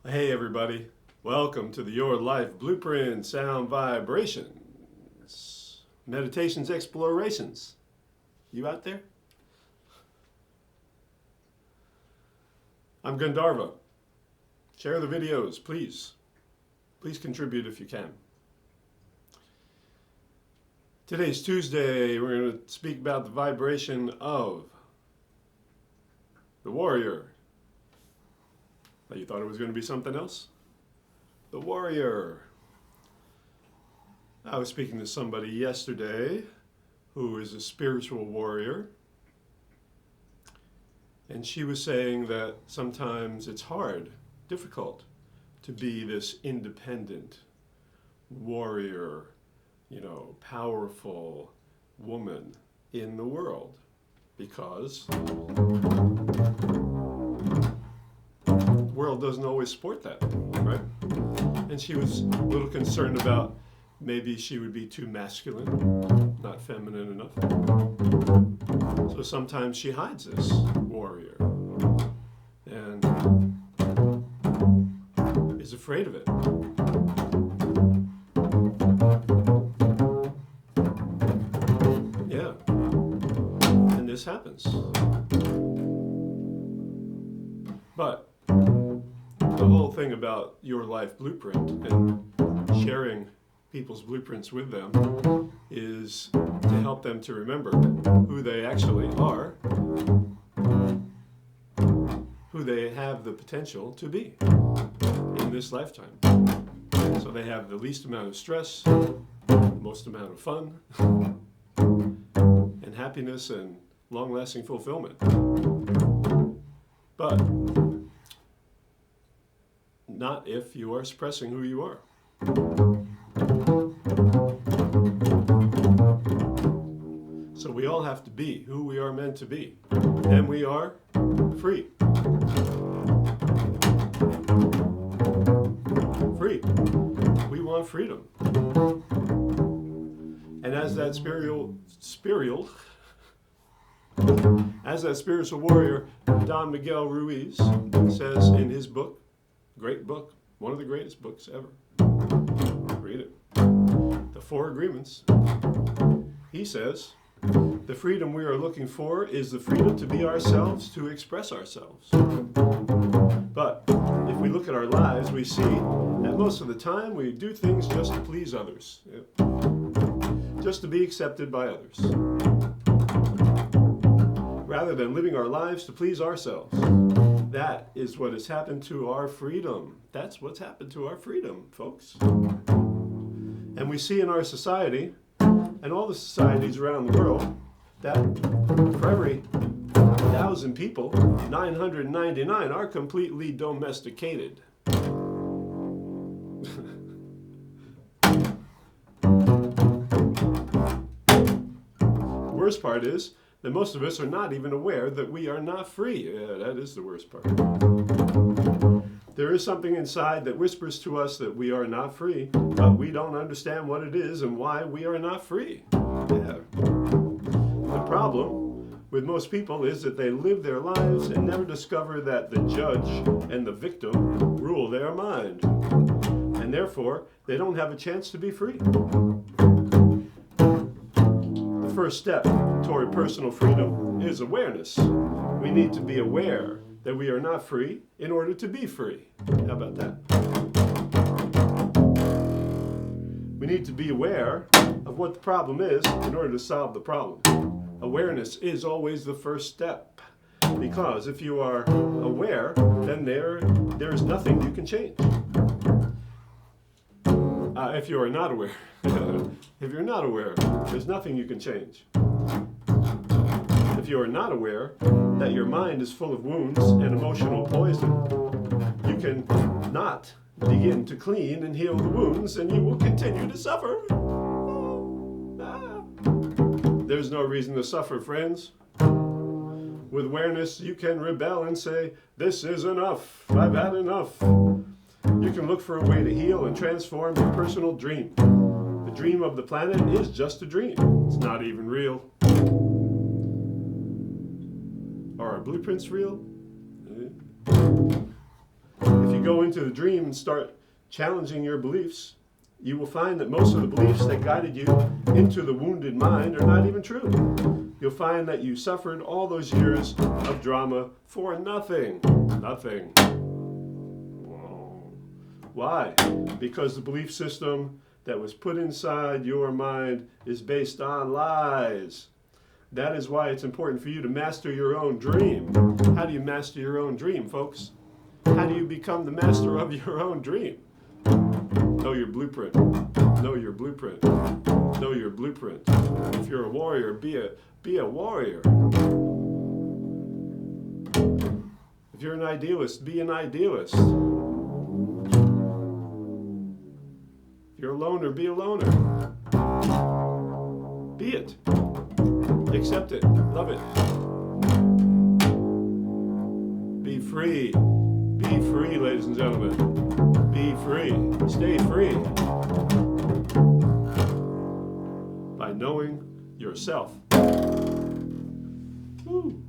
Hey everybody, welcome to the Your Life Blueprint Sound Vibrations, Meditations, Explorations. You out there? I'm Gandharva. Share the videos, please. Please contribute if you can. Today's Tuesday. We're going to speak about the vibration of the warrior. Now, you thought it was going to be something else? The warrior. I was speaking to somebody yesterday who is a spiritual warrior, and she was saying that sometimes it's hard, difficult, to be this independent warrior, powerful woman in the world, because the world doesn't always support that, right? And she was a little concerned about maybe she would be too masculine, not feminine enough. So sometimes she hides this warrior and is afraid of it. Yeah, and this happens. But the whole thing about Your Life Blueprint and sharing people's blueprints with them is to help them to remember who they actually are, who they have the potential to be in this lifetime. So they have the least amount of stress, the most amount of fun, and happiness and long-lasting fulfillment. But not if you are suppressing who you are. So we all have to be who we are meant to be, and we are free. Free. We want freedom. And as that spiritual warrior, Don Miguel Ruiz says in his book, great book, one of the greatest books ever. Read it. The Four Agreements. He says, the freedom we are looking for is the freedom to be ourselves, to express ourselves. But if we look at our lives, we see that most of the time we do things just to please others. Just to be accepted by others. Rather than living our lives to please ourselves. That is what has happened to our freedom. That's what's happened to our freedom, folks. And we see in our society, and all the societies around the world, that for every 1,000 people, 999 are completely domesticated. The worst part is that most of us are not even aware that we are not free. Yeah, that is the worst part. There is something inside that whispers to us that we are not free, but we don't understand what it is and why we are not free. Yeah. The problem with most people is that they live their lives and never discover that the judge and the victim rule their mind. And therefore, they don't have a chance to be free. The first step toward personal freedom is awareness. We need to be aware that we are not free in order to be free. How about that? We need to be aware of what the problem is in order to solve the problem. Awareness is always the first step, because if you are aware, then there is nothing you can change. If you are not aware, if you're not aware, there's nothing you can change. If you are not aware that your mind is full of wounds and emotional poison, you can not begin to clean and heal the wounds, and you will continue to suffer. There's no reason to suffer, friends. With awareness, you can rebel and say, this is enough. I've had enough. You can look for a way to heal and transform your personal dream. The dream of the planet is just a dream. It's not even real. Are our blueprints real? If you you go into the dream and start challenging your beliefs, you will find that most of the beliefs that guided you into the wounded mind are not even true. You'll find that you suffered all those years of drama for nothing. Nothing. Whoa. Why? Because the belief system that was put inside your mind is based on lies. That is why it's important for you to master your own dream. How do you master your own dream, folks? How do you become the master of your own dream? Know your blueprint. Know your blueprint. Know your blueprint. If you're a warrior, be a warrior. If you're an idealist, be an idealist. If you're a loner, be a loner. Be it. Accept it. Love it. Be free. Be free, ladies and gentlemen. Be free. Stay free. By knowing yourself. Woo.